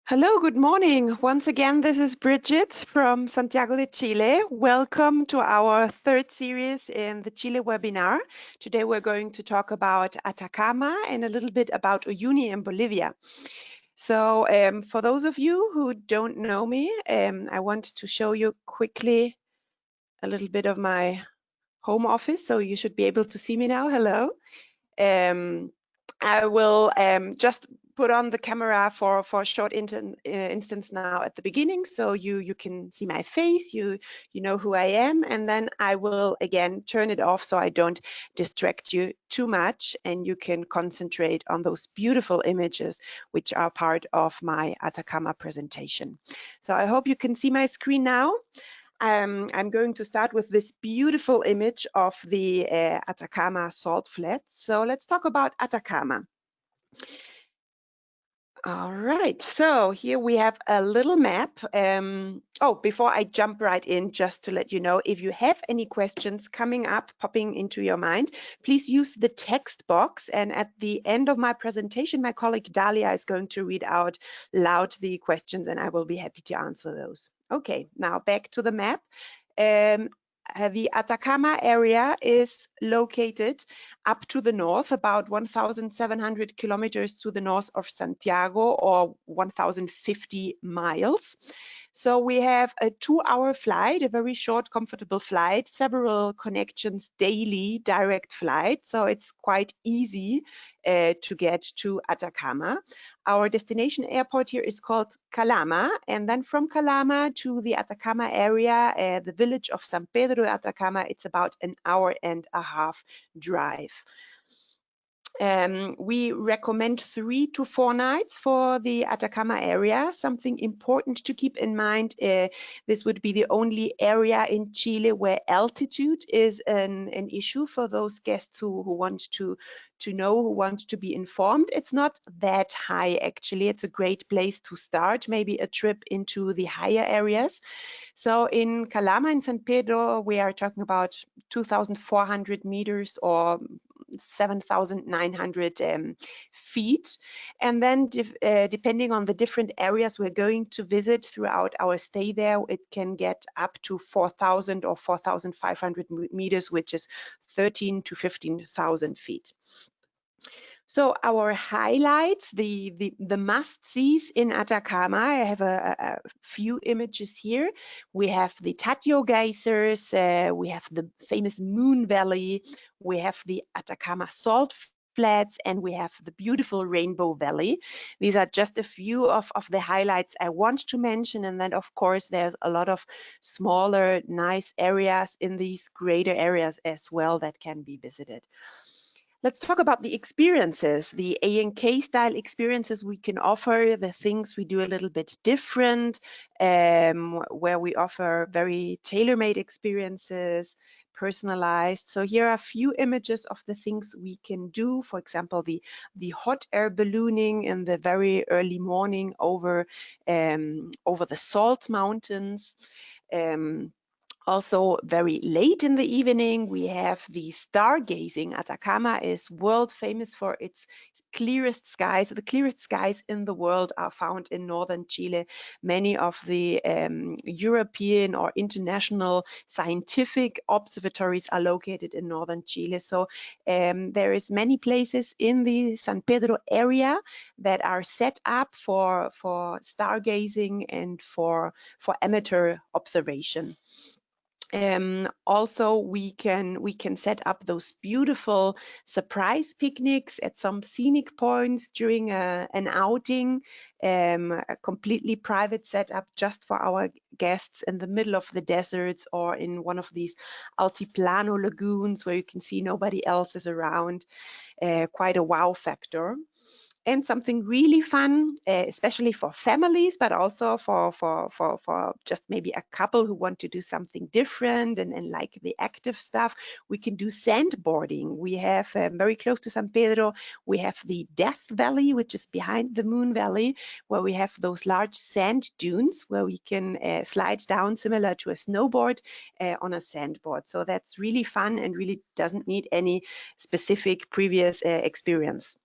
Hello, good morning. Once again, this is Brigitte from Santiago de Chile. Welcome to our third series in the Chile webinar. Today we're going to talk about Atacama and a little bit about Uyuni in Bolivia. So for those of you who don't know me, I want to show you quickly a little bit of my home office. So you should be able to see me now. Hello. I will just put on the camera for a short instance now at the beginning, so you can see my face, you know who I am, and then I will again turn it off so I don't distract you too much, and you can concentrate on those beautiful images which are part of my Atacama presentation. So I hope you can see my screen now. I'm going to start with this beautiful image of the Atacama salt flats. So let's talk about Atacama. All right, so here we have a little map. Oh, before I jump right in, just to let you know, if you have any questions coming up, popping into your mind, please use the text box. And at the end of my presentation, my colleague Dalia is going to read out loud the questions, and I will be happy to answer those. Okay, now back to the map. The Atacama area is located up to the north, about 1,700 kilometers to the north of Santiago, or 1,050 miles. So we have a 2-hour flight, a very short, comfortable flight, several connections daily, direct flight. So it's quite easy to get to Atacama. Our destination airport here is called Calama, and then from Calama to the Atacama area, the village of San Pedro de Atacama, it's about an 1.5-hour drive. We recommend 3 to 4 nights for the Atacama area. Something important to keep in mind, this would be the only area in Chile where altitude is an issue for those guests who want to know, who want to be informed. It's not that high, actually. It's a great place to start, maybe a trip into the higher areas. So in Calama and San Pedro, we are talking about 2,400 meters or 7,900 feet. And then depending on the different areas we're going to visit throughout our stay there, it can get up to 4,000 or 4,500 meters, which is 13 to 15,000 feet. So our highlights, the must-sees in Atacama, I have a few images here. We have the Tatio geysers, we have the famous Moon Valley, we have the Atacama salt flats, and we have the beautiful Rainbow Valley. These are just a few of the highlights I want to mention, and then of course there's a lot of smaller, nice areas in these greater areas as well that can be visited. Let's talk about the experiences, the A&K style experiences we can offer, the things we do a little bit different, where we offer very tailor-made experiences, personalized. So here are a few images of the things we can do. For example, the hot air ballooning in the very early morning over the salt mountains. Also very late in the evening, we have the stargazing. Atacama is world famous for its clearest skies. The clearest skies in the world are found in northern Chile. Many of the European or international scientific observatories are located in northern Chile. So there is many places in the San Pedro area that are set up for stargazing and for amateur observation. Also, we can set up those beautiful surprise picnics at some scenic points during an outing, a completely private setup just for our guests in the middle of the deserts or in one of these altiplano lagoons where you can see nobody else is around. Quite a wow factor. And something really fun, especially for families, but also for just maybe a couple who want to do something different and like the active stuff. We can do sandboarding. We have very close to San Pedro, we have the Death Valley, which is behind the Moon Valley, where we have those large sand dunes where we can slide down similar to a snowboard on a sandboard. So that's really fun and really doesn't need any specific previous experience.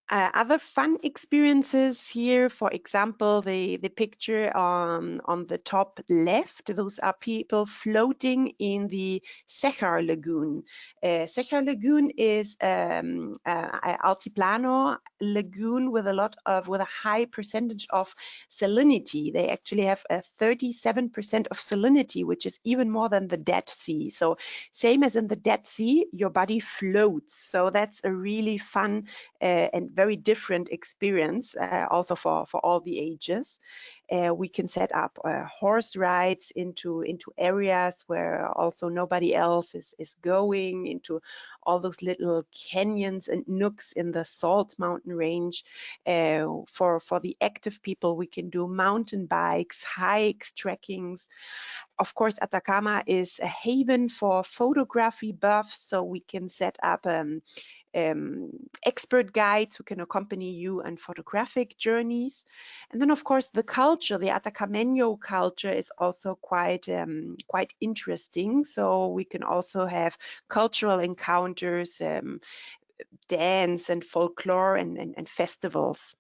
Other fun experiences here, for example, the picture on the top left, those are people floating in the Cejar Lagoon. Cejar Lagoon is an altiplano lagoon with a high percentage of salinity. They actually have a 37% of salinity, which is even more than the Dead Sea. So same as in the Dead Sea, your body floats. So that's a really fun and very different experience, also for all the ages. We can set up horse rides into areas where also nobody else is going, into all those little canyons and nooks in the Salt Mountain Range. For the active people, we can do mountain bikes, hikes, trekkings. Of course, Atacama is a haven for photography buffs, so we can set up expert guides who can accompany you on photographic journeys. And then, of course, the culture, the Atacameño culture, is also quite interesting. So we can also have cultural encounters, dance and folklore and festivals.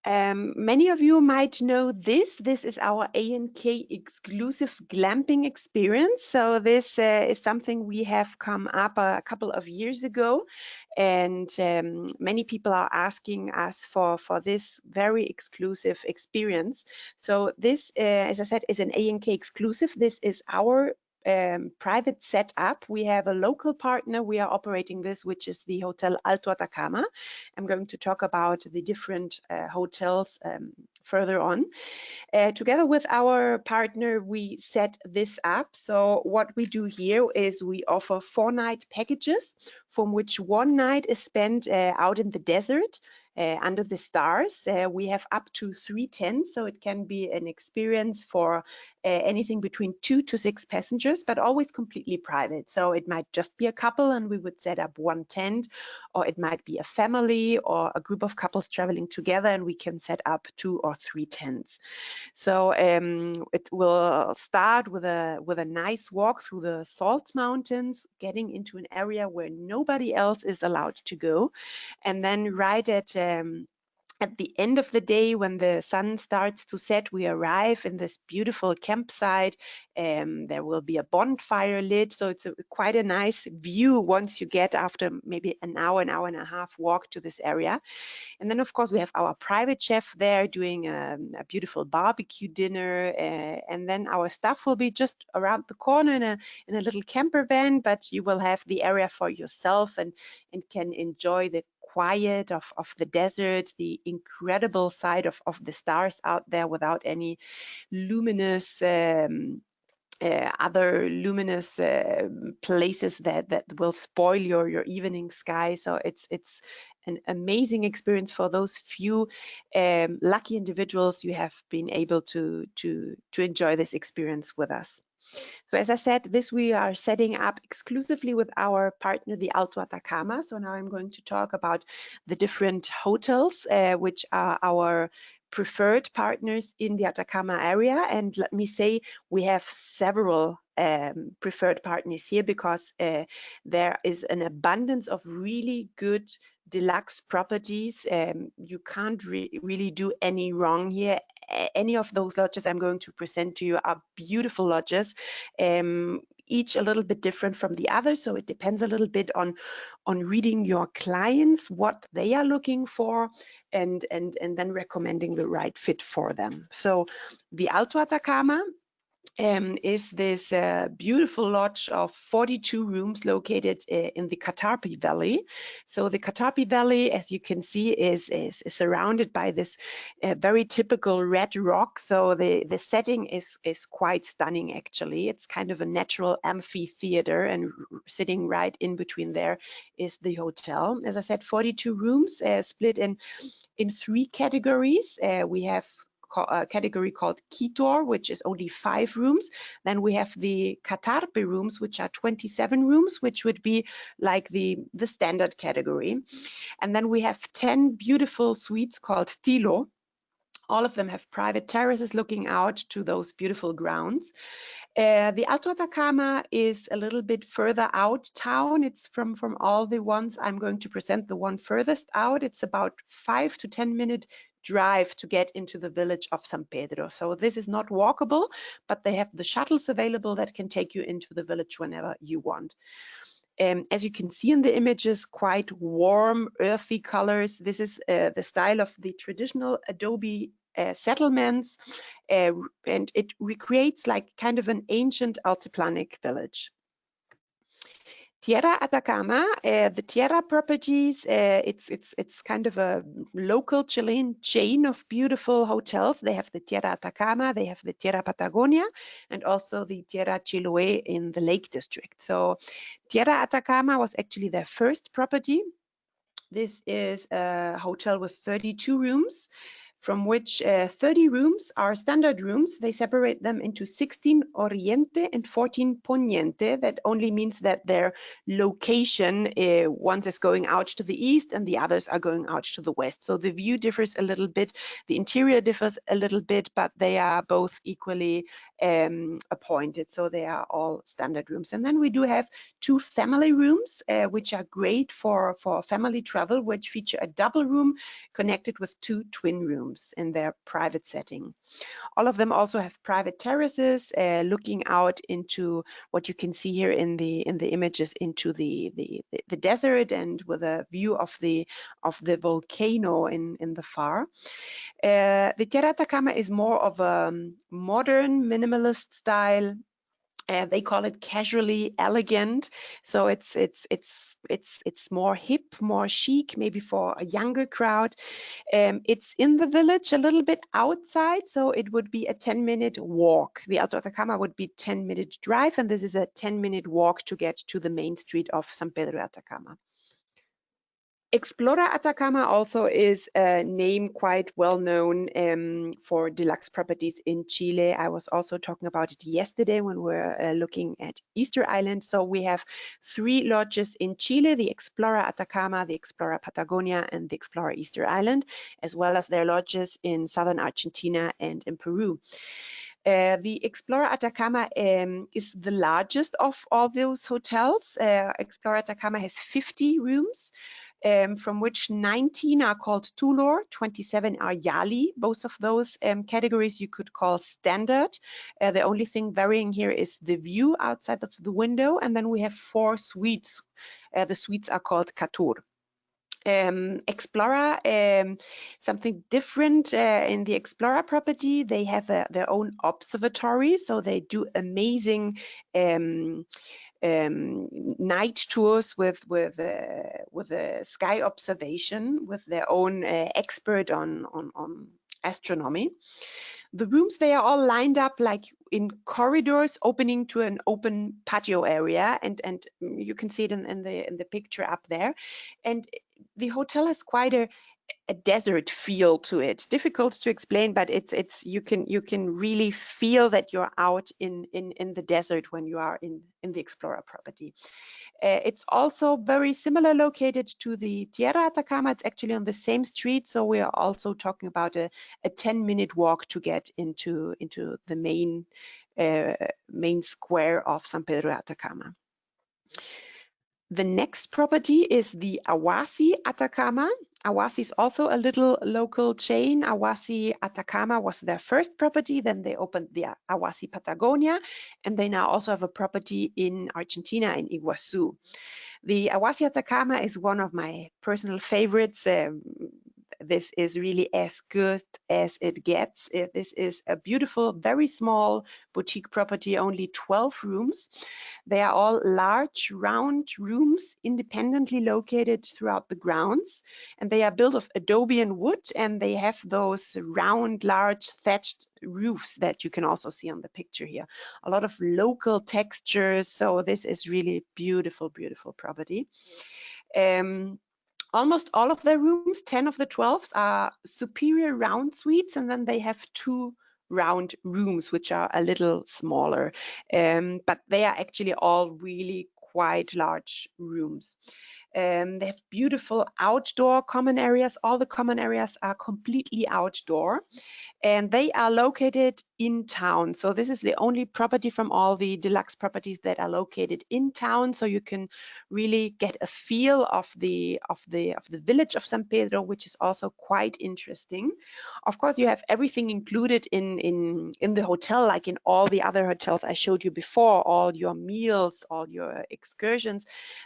Many of you might know this. This is our A&K exclusive glamping experience. So this is something we have come up a couple of years ago, and many people are asking us for this very exclusive experience. So this, as I said, is an A&K exclusive. This is our private setup. We have a local partner. We are operating this, which is the Hotel Alto Atacama. I'm going to talk about the different hotels further on. Together with our partner, we set this up. So what we do here is we offer 4-night packages, from which 1 night is spent out in the desert, under the stars. We have up to 3 tents, so it can be an experience for anything between 2 to 6 passengers, but always completely private. So it might just be a couple and we would set up 1 tent, or it might be a family or a group of couples traveling together and we can set up 2 or 3 tents. So it will start with a nice walk through the Salt Mountains, getting into an area where nobody else is allowed to go. And then right at the end of the day, when the sun starts to set, we arrive in this beautiful campsite. There will be a bonfire lit, so it's quite a nice view once you get, after maybe an hour and a half walk to this area. And then, of course, we have our private chef there doing a beautiful barbecue dinner. And then our staff will be just around the corner in a little camper van, but you will have the area for yourself and can enjoy the quiet of the desert, the incredible sight of the stars out there without any luminous other luminous places that will spoil your evening sky. So it's an amazing experience for those few lucky individuals you have been able to enjoy this experience with us. So as I said, this we are setting up exclusively with our partner, the Alto Atacama. So now I'm going to talk about the different hotels, which are our preferred partners in the Atacama area. And let me say, we have several preferred partners here because there is an abundance of really good deluxe properties. You can't really do any wrong here. Any of those lodges I'm going to present to you are beautiful lodges, each a little bit different from the other. So it depends a little bit on reading your clients, what they are looking for, and then recommending the right fit for them. So the Alto Atacama is this beautiful lodge of 42 rooms located in the Catarpe Valley. So the Catarpe Valley, as you can see, is surrounded by this very typical red rock. So the setting is quite stunning, actually. It's kind of a natural amphitheater, and sitting right in between there is the hotel. As I said, 42 rooms split in 3 categories. We have a category called Quitor, which is only 5 rooms. Then we have the Catarpe rooms, which are 27 rooms, which would be like the standard category. And then we have 10 beautiful suites called Tilo. All of them have private terraces looking out to those beautiful grounds. The Alto Atacama is a little bit further out town. It's from all the ones I'm going to present, the one furthest out. It's about 5 to 10 minute drive to get into the village of San Pedro. So this is not walkable, but they have the shuttles available that can take you into the village whenever you want. As you can see in the images, quite warm, earthy colors. This is the style of the traditional adobe settlements, and it recreates like kind of an ancient altiplanic village. Tierra Atacama, the Tierra properties, it's kind of a local Chilean chain of beautiful hotels. They have the Tierra Atacama, they have the Tierra Patagonia, and also the Tierra Chiloé in the Lake District. So Tierra Atacama was actually their first property. This is a hotel with 32 rooms, from which 30 rooms are standard rooms. They separate them into 16 Oriente and 14 Poniente. That only means that their location, one is going out to the east and the others are going out to the west. So the view differs a little bit, the interior differs a little bit, but they are both equally appointed. So they are all standard rooms. And then we do have 2 family rooms, which are great for family travel, which feature a double room connected with 2 twin rooms in their private setting. All of them also have private terraces looking out into what you can see here in the images, into the desert, and with a view of the volcano in the far. The Tierra Atacama is more of a modern minimalist style. They call it casually elegant, so it's more hip, more chic, maybe for a younger crowd. It's in the village, a little bit outside, so it would be a 10-minute walk. The Alto Atacama would be 10-minute drive, and this is a 10-minute walk to get to the main street of San Pedro Atacama. Explora Atacama also is a name quite well known for deluxe properties in Chile. I was also talking about it yesterday when we were looking at Easter Island. So we have 3 lodges in Chile: the Explora Atacama, the Explora Patagonia, and the Explora Easter Island, as well as their lodges in southern Argentina and in Peru. The Explora Atacama is the largest of all those hotels. Explora Atacama has 50 rooms. From which 19 are called Tulor, 27 are Yali. Both of those categories you could call standard. The only thing varying here is the view outside of the window, and then we have 4 suites. The suites are called Catur. Explora, something different in the Explora property. They have their own observatory, so they do amazing night tours with a sky observation with their own expert on astronomy. The rooms, they are all lined up like in corridors opening to an open patio area, and you can see it in the picture up there. And the hotel has quite a desert feel to it. Difficult to explain, but it's you can really feel that you're out in the desert when you are in the Explora property. It's also very similar located to the Tierra Atacama. It's actually on the same street, so we are also talking about a 10-minute walk to get into the main square of San Pedro Atacama. The next property is the Awasi Atacama. Awasi is also a little local chain. Awasi Atacama was their first property, then they opened the Awasi Patagonia, and they now also have a property in Argentina, in Iguazu. The Awasi Atacama is one of my personal favorites. This is really as good as it gets. This is a beautiful, very small boutique property, only 12 rooms. They are all large, round rooms, independently located throughout the grounds, and they are built of adobe and wood, and they have those round, large thatched roofs that you can also see on the picture here. A lot of local textures, so this is really beautiful, beautiful property. Almost all of their rooms, 10 of the 12s, are superior round suites, and then they have 2 round rooms, which are a little smaller, but they are actually all really quite large rooms. They have beautiful outdoor common areas. All the common areas are completely outdoor, and they are located in town. So this is the only property from all the deluxe properties that are located in town. So you can really get a feel of the village of San Pedro, which is also quite interesting. Of course, you have everything included in the hotel, like in all the other hotels I showed you before, all your meals, all your excursions.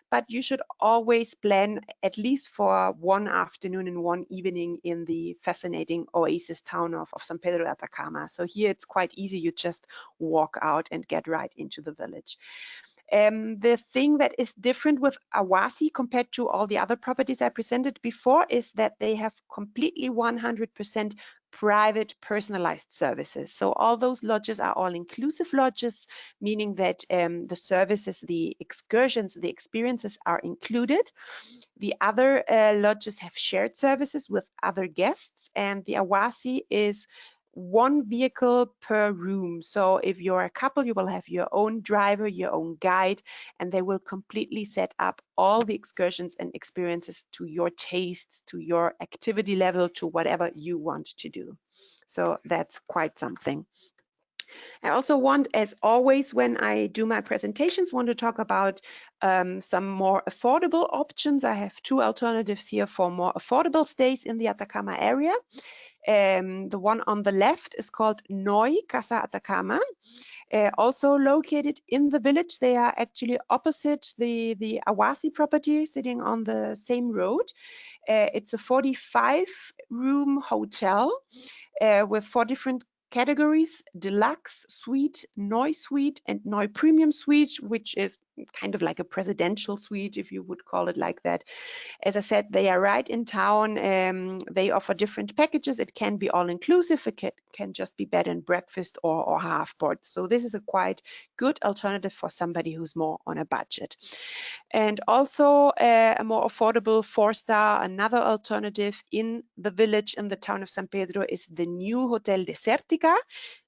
But you should always plan at least for one afternoon and one evening in the fascinating oasis town of San Pedro de Atacama. So here it's quite easy. You just walk out and get right into the village. The thing that is different with Awasi compared to all the other properties I presented before is that they have completely 100% private personalized services. So all those lodges are all-inclusive lodges, meaning that the services, the excursions, the experiences are included. The other lodges have shared services with other guests, and the Awasi is one vehicle per room. So if you're a couple, you will have your own driver, your own guide, and they will completely set up all the excursions and experiences to your tastes, to your activity level, to whatever you want to do. So that's quite something. I also want, as always, when I do my presentations, want to talk about some more affordable options. I have two alternatives here for more affordable stays in the Atacama area. The one on the left is called Noi Casa Atacama. Also located in the village. They are actually opposite the Awasi property, sitting on the same road. It's a 45-room hotel with 4 different categories: deluxe suite, Noi suite, and Noi premium suite, which is kind of like a presidential suite, if you would call it like that. As I said, they are right in town. They offer different packages. It can be all-inclusive. It can just be bed and breakfast or half board. So this is a quite good alternative for somebody who's more on a budget. And also a more affordable 4-star, another alternative in the village, in the town of San Pedro, is the new Hotel Desertica.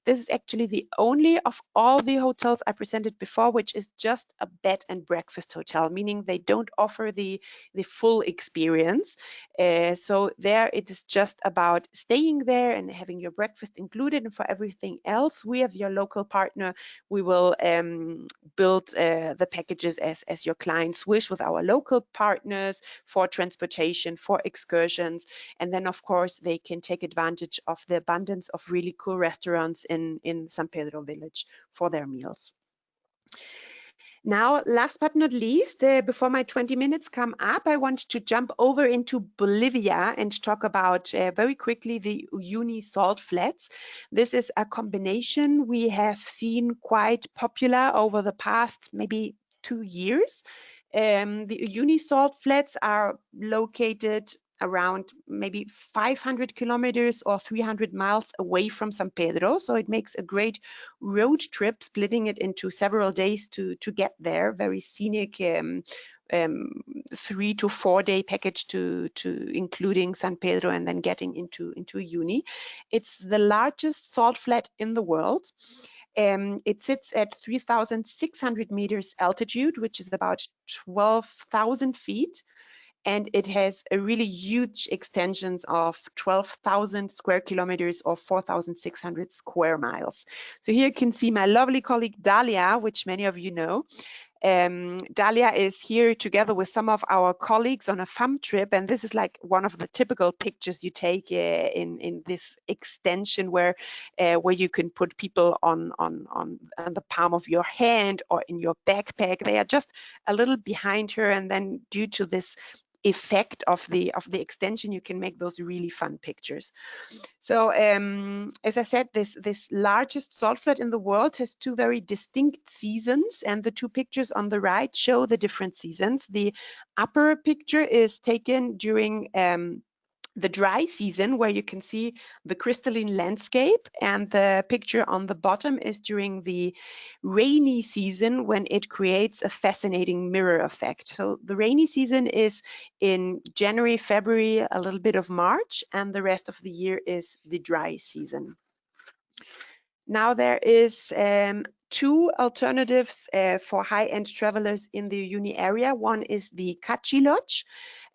This is actually the only of all the hotels I presented before, which is just a bed and breakfast hotel, meaning they don't offer the full experience. So there it is just about staying there and having your breakfast included. And for everything else, we as your local partner, we will build the packages as your clients wish, with our local partners, for transportation, for excursions. And then, of course, they can take advantage of the abundance of really cool restaurants in San Pedro village for their meals. Now, last but not least, before my 20 minutes come up, I want to jump over into Bolivia and talk about very quickly the Uyuni salt flats. This is a combination we have seen quite popular over the past maybe 2 years. The Uyuni salt flats are located around maybe 500 kilometers or 300 miles away from San Pedro. So it makes a great road trip, splitting it into several days to get there. Very scenic 3 to 4 day package to including San Pedro and then getting into Uyuni. It's the largest salt flat in the world. It sits at 3,600 meters altitude, which is about 12,000 feet. And it has a really huge extensions of 12,000 square kilometers or 4,600 square miles. So here you can see my lovely colleague Dalia, which many of you know. Dalia is here together with some of our colleagues on a FAM trip, and this is like one of the typical pictures you take in this extension where you can put people on the palm of your hand or in your backpack. They are just a little behind her, and then due to this effect of the extension, you can make those really fun pictures. So as I said, this largest salt flat in the world has 2 very distinct seasons, and the 2 pictures on the right show the different seasons. The upper picture is taken during the dry season, where you can see the crystalline landscape, and the picture on the bottom is during the rainy season, when it creates a fascinating mirror effect. So the rainy season is in January, February, a little bit of March, and the rest of the year is the dry season. Now there is two alternatives for high-end travelers in the Uyuni area. One is the Kachi Lodge.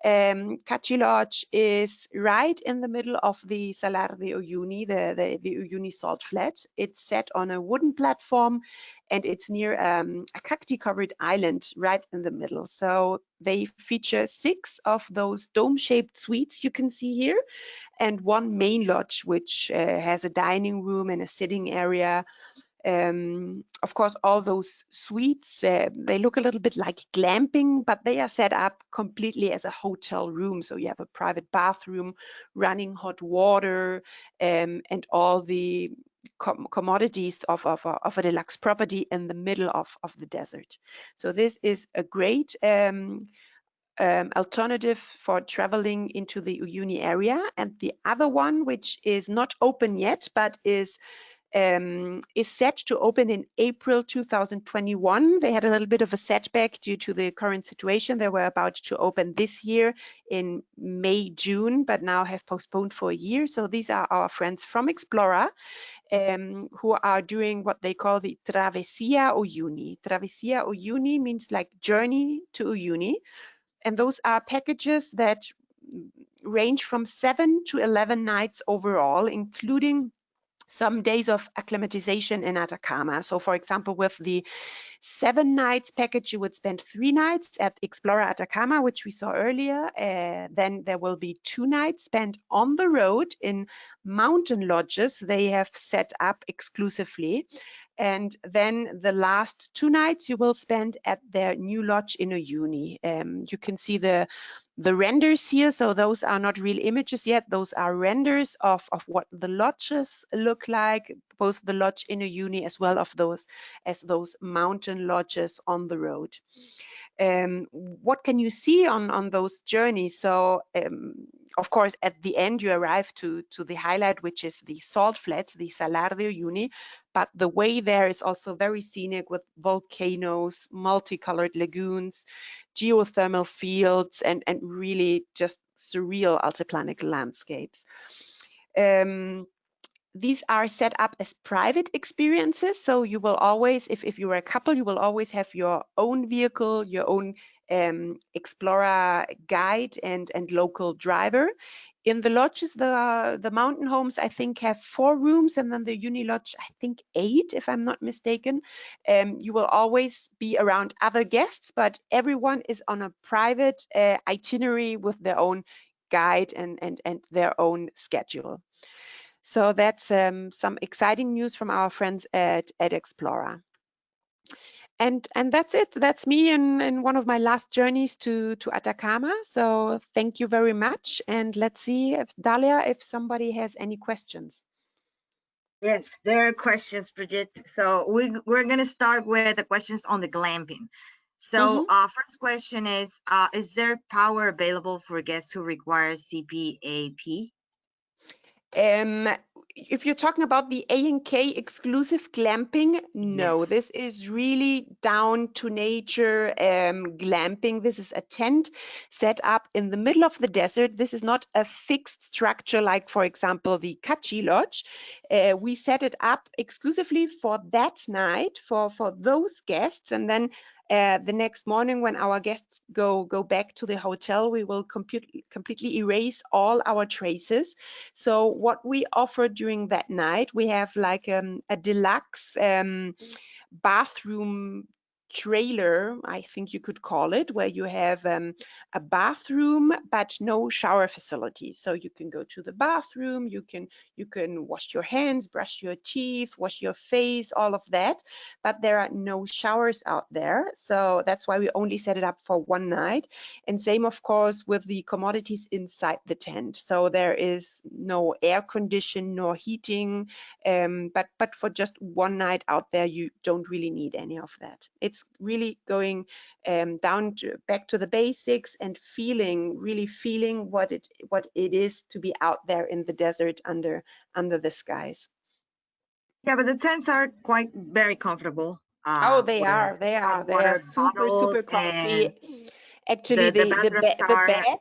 Kachi Lodge is right in the middle of the Salar de Uyuni, the Uyuni salt flat. It's set on a wooden platform, and it's near a cacti-covered island right in the middle. So they feature 6 of those dome-shaped suites you can see here, and one main lodge, which has a dining room and a sitting area. Of course, all those suites, they look a little bit like glamping, but they are set up completely as a hotel room. So you have a private bathroom, running hot water, and all the commodities of a deluxe property in the middle of the desert. So this is a great alternative for traveling into the Uyuni area. And the other one, which is not open yet, but is set to open in April 2021. They had a little bit of a setback due to the current situation. They were about to open this year in May, June, but now have postponed for a year. So these are our friends from Explora, who are doing what they call the Travessia Uyuni. Travessia Uyuni means like journey to Uyuni. And those are packages that range from 7 to 11 nights overall, including some days of acclimatization in Atacama. So for example, with the 7 nights package, you would spend 3 nights at Explora Atacama, which we saw earlier. Then there will be 2 nights spent on the road in mountain lodges they have set up exclusively. And then the last 2 nights you will spend at their new lodge in Uyuni. You can see the renders here. So those are not real images yet. Those are renders of what the lodges look like, both the lodge in Uyuni as well as those mountain lodges on the road. What can you see on those journeys? So of course, at the end you arrive to the highlight, which is the salt flats, the Salar de Uyuni, but the way there is also very scenic with volcanoes, multicolored lagoons, geothermal fields, and really just surreal altiplanic landscapes. These are set up as private experiences. So you will always, if you are a couple, you will always have your own vehicle, your own Explorer guide and local driver. In the lodges, the mountain homes, I think, have 4 rooms, and then the Uni Lodge, I think 8, if I'm not mistaken. You will always be around other guests, but everyone is on a private itinerary with their own guide and their own schedule. So that's some exciting news from our friends at Explora. And that's it. That's me in one of my last journeys to Atacama. So thank you very much. And let's see, Dalia, if somebody has any questions. Yes, there are questions, Brigitte. So we're going to start with the questions on the glamping. So first question is there power available for guests who require CPAP? If you're talking about the A&K exclusive glamping, no, Yes. This is really down to nature glamping. This is a tent set up in the middle of the desert. This is not a fixed structure like, for example, the Kachi Lodge. We set it up exclusively for that night, for those guests, and then the next morning when our guests go back to the hotel, we will completely erase all our traces. So what we offer during that night, we have like a deluxe bathroom trailer, I think you could call it, where you have a bathroom but no shower facilities. So you can go to the bathroom, you can wash your hands, brush your teeth, wash your face, all of that, but there are no showers out there. So that's why we only set it up for one night. And same, of course, with the commodities inside the tent. So there is no air condition nor heating, but for just one night out there, you don't really need any of that. It's really going back to the basics and really feeling what it is to be out there in the desert under the skies. Yeah, but the tents are very comfortable. They are super comfy. Actually, the bathrooms are bed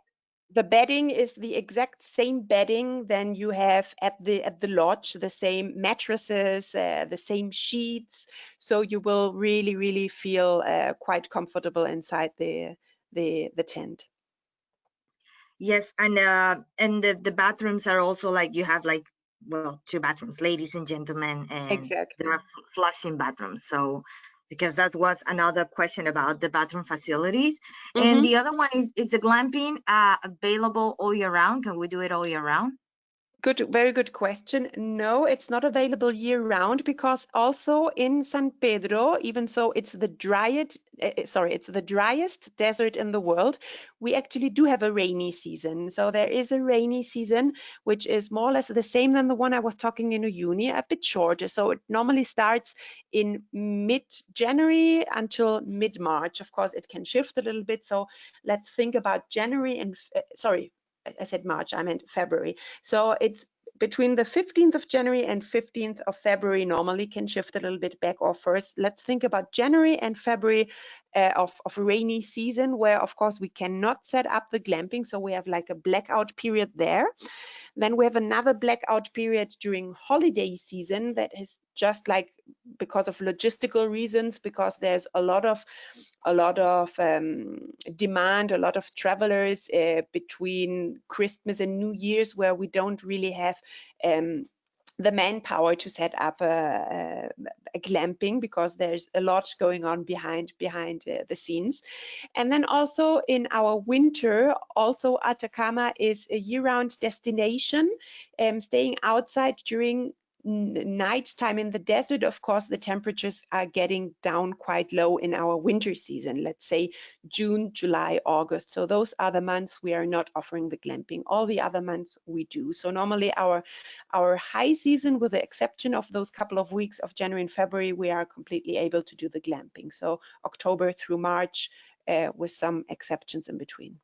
The bedding is the exact same bedding than you have at the lodge, the same mattresses, the same sheets. So you will really feel quite comfortable inside the tent. Yes, and the bathrooms are also like you have like, well, two bathrooms, ladies and gentlemen, and Exactly. there are flushing bathrooms. So because that was another question about the bathroom facilities. And the other one is the glamping available all year round? Can we do it all year round? Good, very good question. No, it's not available year round because also in San Pedro, even though it's the it's the driest desert in the world, we actually do have a rainy season. So there is a rainy season, which is more or less the same than the one I was talking in Uyuni, a bit shorter. So it normally starts in mid-January until mid-March. Of course, it can shift a little bit. So let's think about January and, sorry, I said March, I meant February. So it's between the 15th of January and 15th of February, normally can shift a little bit back or first. Let's think about January and February of rainy season, where of course we cannot set up the glamping. So we have like a blackout period there. Then we have another blackout period during holiday season that is just like because of logistical reasons, because there's a lot of demand, a lot of travelers between Christmas and New Year's, where we don't really have the manpower to set up a glamping because there's a lot going on behind the scenes. And then also in our winter, also Atacama is a year-round destination. Staying outside during night time in the desert, of course, the temperatures are getting down quite low in our winter season, let's say June, July, August. So those are the months we are not offering the glamping. All the other months we do. So normally our high season, with the exception of those couple of weeks of January and February, we are completely able to do the glamping. So October through March, with some exceptions in between.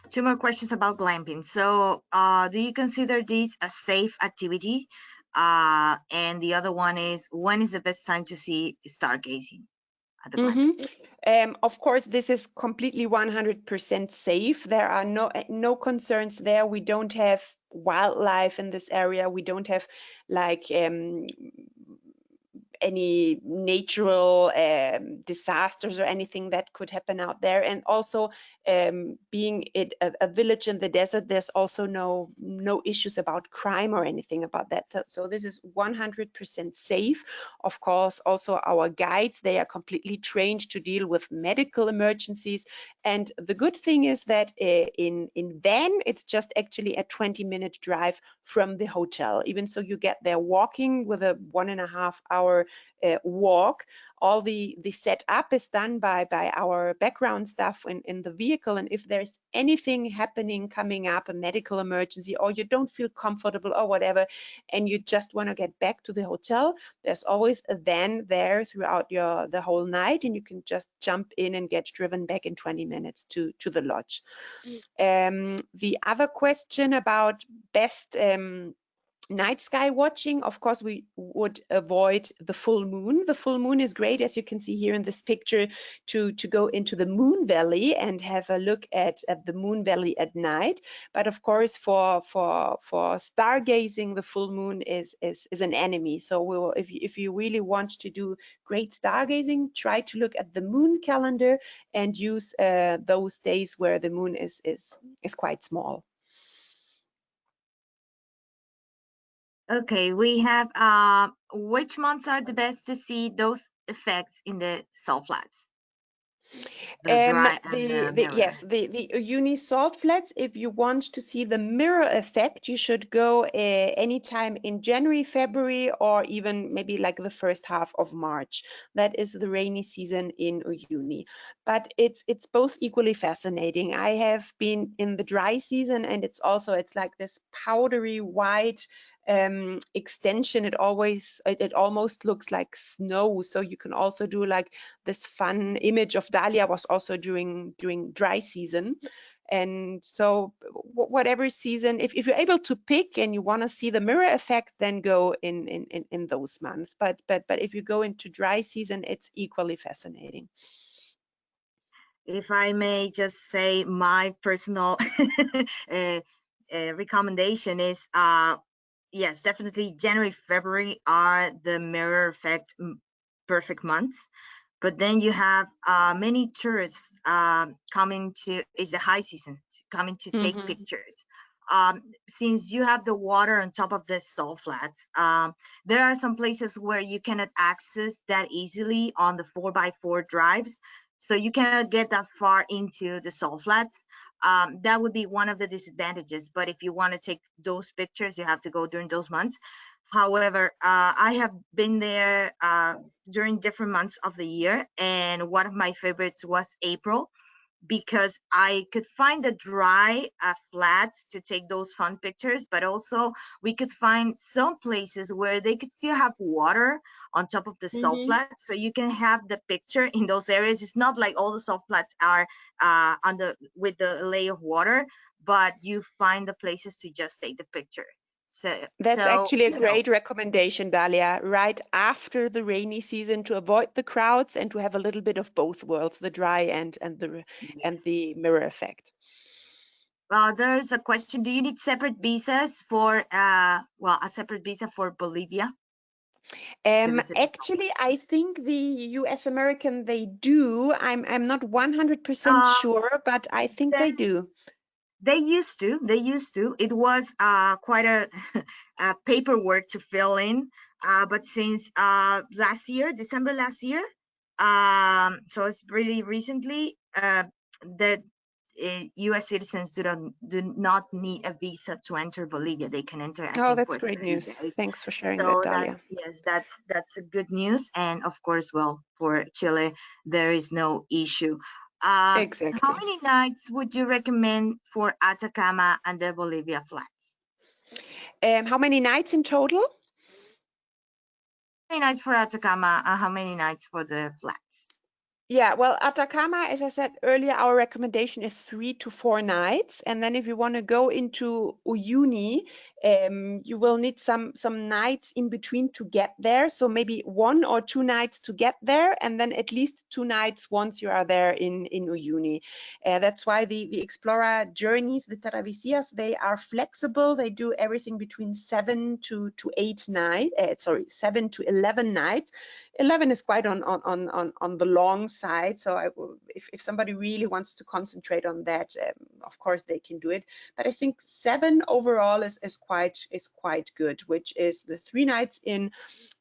Two more questions about glamping. So do you consider this a safe activity? And the other one is, when is the best time to see stargazing at the glamping? Of course, this is completely 100% safe. There are no concerns there. We don't have wildlife in this area. We don't have like any natural disasters or anything that could happen out there. And also being it a village in the desert, there's also no issues about crime or anything about that. So this is 100% safe. Of course, also our guides, they are completely trained to deal with medical emergencies. And the good thing is that in van, it's just actually a 20-minute drive from the hotel. Even so, you get there walking with a 1.5-hour walk. All the setup is done by our background staff in the vehicle, and if there's anything happening coming up, a medical emergency, or you don't feel comfortable or whatever, and you just want to get back to the hotel, there's always a van there throughout the whole night, and you can just jump in and get driven back in 20 minutes to the lodge. The other question about best night sky watching, of course, we would avoid the full moon. The full moon is great, as you can see here in this picture, to go into the moon valley and have a look at the moon valley at night. But of course, for stargazing, the full moon is an enemy. So if you really want to do great stargazing, try to look at the moon calendar and use those days where the moon is quite small. Okay, we have which months are the best to see those effects in the salt flats? The dry and the mirror. Yes, the Uyuni salt flats. If you want to see the mirror effect, you should go anytime in January, February, or even maybe like the first half of March. That is the rainy season in Uyuni. But it's both equally fascinating. I have been in the dry season, and it's like this powdery white extension. It almost looks like snow. So you can also do like this fun image of Dahlia was also during dry season. And so whatever season, if you're able to pick and you want to see the mirror effect, then go in those months. But if you go into dry season, it's equally fascinating. if I may just say, my personal recommendation is, yes, definitely January, February are the mirror effect perfect months. But then you have many tourists coming to, it's the high season, coming to take pictures. Since you have the water on top of the salt flats, there are some places where you cannot access that easily on the 4x4 drives. So you cannot get that far into the salt flats. That would be one of the disadvantages. But if you want to take those pictures, you have to go during those months. However, I have been there during different months of the year, and one of my favorites was April, because I could find the dry flats to take those fun pictures, but also we could find some places where they could still have water on top of the salt flats, so you can have the picture in those areas. It's not like all the salt flats are with the layer of water, but you find the places to just take the picture. That's actually a great recommendation, Dalia, right after the rainy season, to avoid the crowds and to have a little bit of both worlds, the dry and the mirror effect. There's a question. Do you need separate visas for a separate visa for Bolivia? Actually, I think the US American, they do. I'm not 100% sure, but I think they do. They used to. It was quite a, a paperwork to fill in, but since December last year, so it's really recently, that U.S. citizens do not need a visa to enter Bolivia. They can enter, I think, that's for great 30 news. days. Thanks for sharing So that, Dalia. yes, that's a good news. And of course, well, for Chile, there is no issue. Exactly. How many nights would you recommend for Atacama and the Bolivia flats? How many nights in total? How many nights for Atacama and how many nights for the flats? Yeah, well, Atacama, as I said earlier, our recommendation is 3 to 4 nights. And then if you want to go into Uyuni, you will need some nights in between to get there. So maybe 1 or 2 nights to get there, and then at least 2 nights once you are there in Uyuni. That's why the Explorer journeys, the Travesías, they are flexible. They do everything between 7 to 8 nights. 7 to 11 nights. 11 is quite on the long side. So if somebody really wants to concentrate on that, of course they can do it. But I think 7 overall is quite good, which is the 3 nights in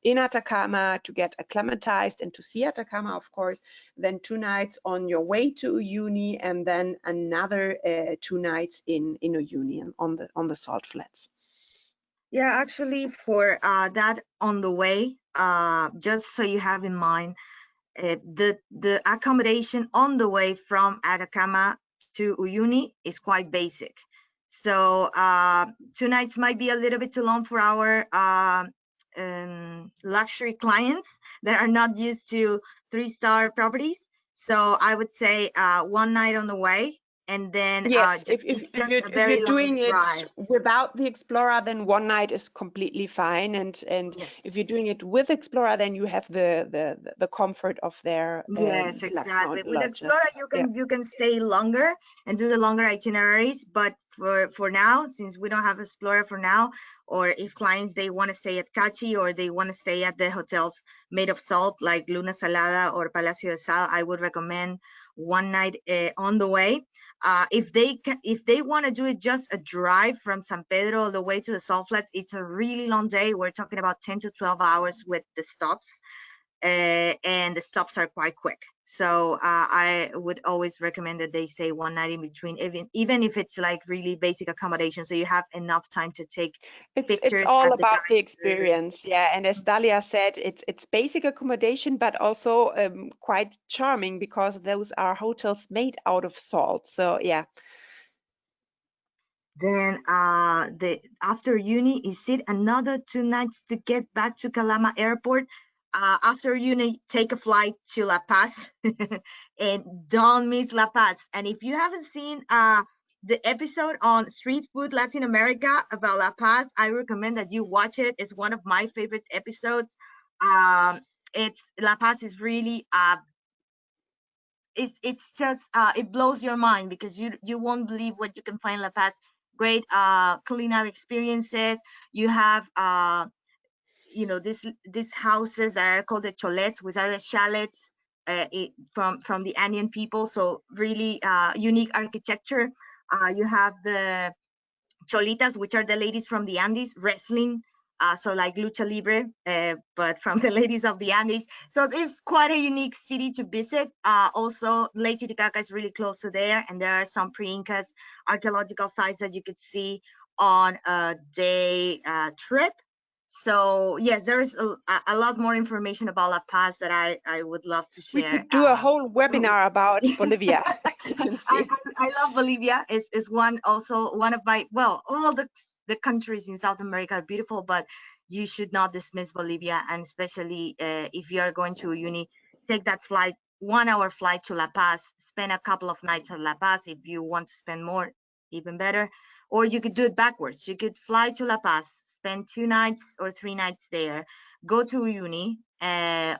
Atacama to get acclimatized and to see Atacama, of course. Then 2 nights on your way to Uyuni, and then another 2 nights in Uyuni on the salt flats. Yeah, actually, for that on the way, just so you have in mind, the accommodation on the way from Atacama to Uyuni is quite basic. So 2 nights might be a little bit too long for our luxury clients that are not used to 3-star properties. So I would say 1 night on the way, and then yes, if you're doing it without the Explorer, then 1 night is completely fine. And yes, if you're doing it with Explorer, then you have the comfort of their yes, exactly. With Explorer, you can stay longer and do the longer itineraries. But for now, since we don't have Explorer for now, or if clients they want to stay at Cachi, or they want to stay at the hotels made of salt like Luna Salada or Palacio de Sal, I would recommend 1 night on the way. If they want to do it just a drive from San Pedro all the way to the salt flats, it's a really long day. We're talking about 10 to 12 hours with the stops, and the stops are quite quick. So I would always recommend that they stay 1 night in between, even if it's like really basic accommodation, so you have enough time to take pictures. It's all about the experience. Yeah, and as Dalia said, it's basic accommodation, but also quite charming, because those are hotels made out of salt. So yeah. Then after Uni, is it another 2 nights to get back to Calama Airport? After Uni, take a flight to La Paz and don't miss La Paz. And if you haven't seen the episode on Street Food Latin America about La Paz, I recommend that you watch it. It's one of my favorite episodes. La Paz is really it's just it blows your mind, because you won't believe what you can find in La Paz. Great culinary experiences. You have you know, these houses that are called the cholets, which are the chalets from the Andean people. So really unique architecture. You have the cholitas, which are the ladies from the Andes wrestling. So like lucha libre, but from the ladies of the Andes. So it's quite a unique city to visit. Also, Lake Titicaca is really close to there, and there are some pre-Incas archaeological sites that you could see on a day trip. So yes, there is a lot more information about La Paz that I would love to We share. could do a whole webinar about Bolivia. As you can see. I love Bolivia. It's one of my, well, all the countries in South America are beautiful, but you should not dismiss Bolivia, and especially if you are going to Uyuni, take that flight, 1 hour flight to La Paz, spend a couple of nights at La Paz. If you want to spend more, even better. Or you could do it backwards. You could fly to La Paz, spend 2 nights or 3 nights there, go to Uyuni,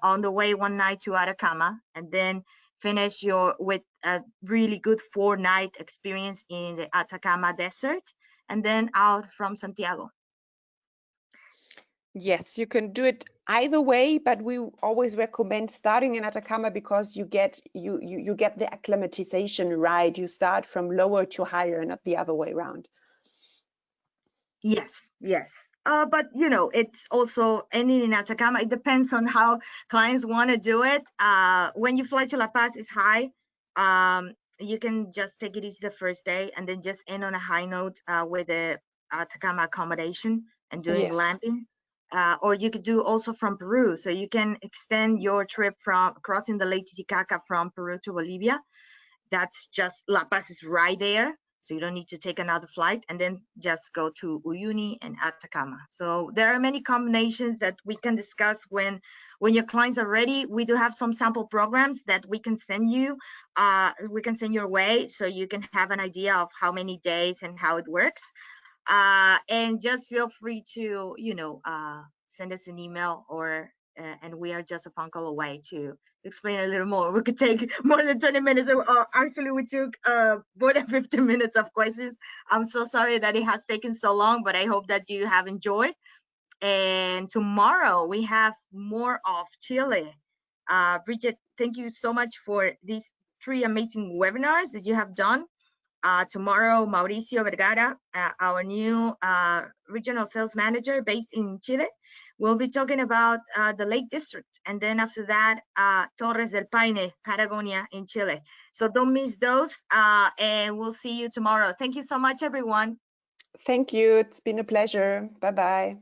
on the way 1 night to Atacama, and then finish with a really good 4-night experience in the Atacama desert, and then out from Santiago. Yes, you can do it either way, but we always recommend starting in Atacama, because you get the acclimatization right. You start from lower to higher, not the other way around. Yes. But you know, it's also ending in Atacama. It depends on how clients want to do it. When you fly to La Paz, it's high. You can just take it easy the first day, and then just end on a high note with the Atacama accommodation and doing Yes. glamping. Or you could do also from Peru. So you can extend your trip from crossing the Lake Titicaca from Peru to Bolivia. That's just, La Paz is right there, so you don't need to take another flight, and then just go to Uyuni and Atacama. So there are many combinations that we can discuss when your clients are ready. We do have some sample programs that we can send you. We can send your way, so you can have an idea of how many days and how it works. And just feel free to, you know, send us an email, or and we are just a phone call away to explain a little more. We could take more than 20 minutes. Actually, we took more than 15 minutes of questions. I'm so sorry that it has taken so long, but I hope that you have enjoyed. And tomorrow we have more of Chile. Brigitte, thank you so much for these 3 amazing webinars that you have done. Tomorrow, Mauricio Vergara, our new regional sales manager based in Chile, will be talking about the Lake District. And then after that, Torres del Paine, Patagonia in Chile. So don't miss those, and we'll see you tomorrow. Thank you so much, everyone. Thank you. It's been a pleasure. Bye-bye.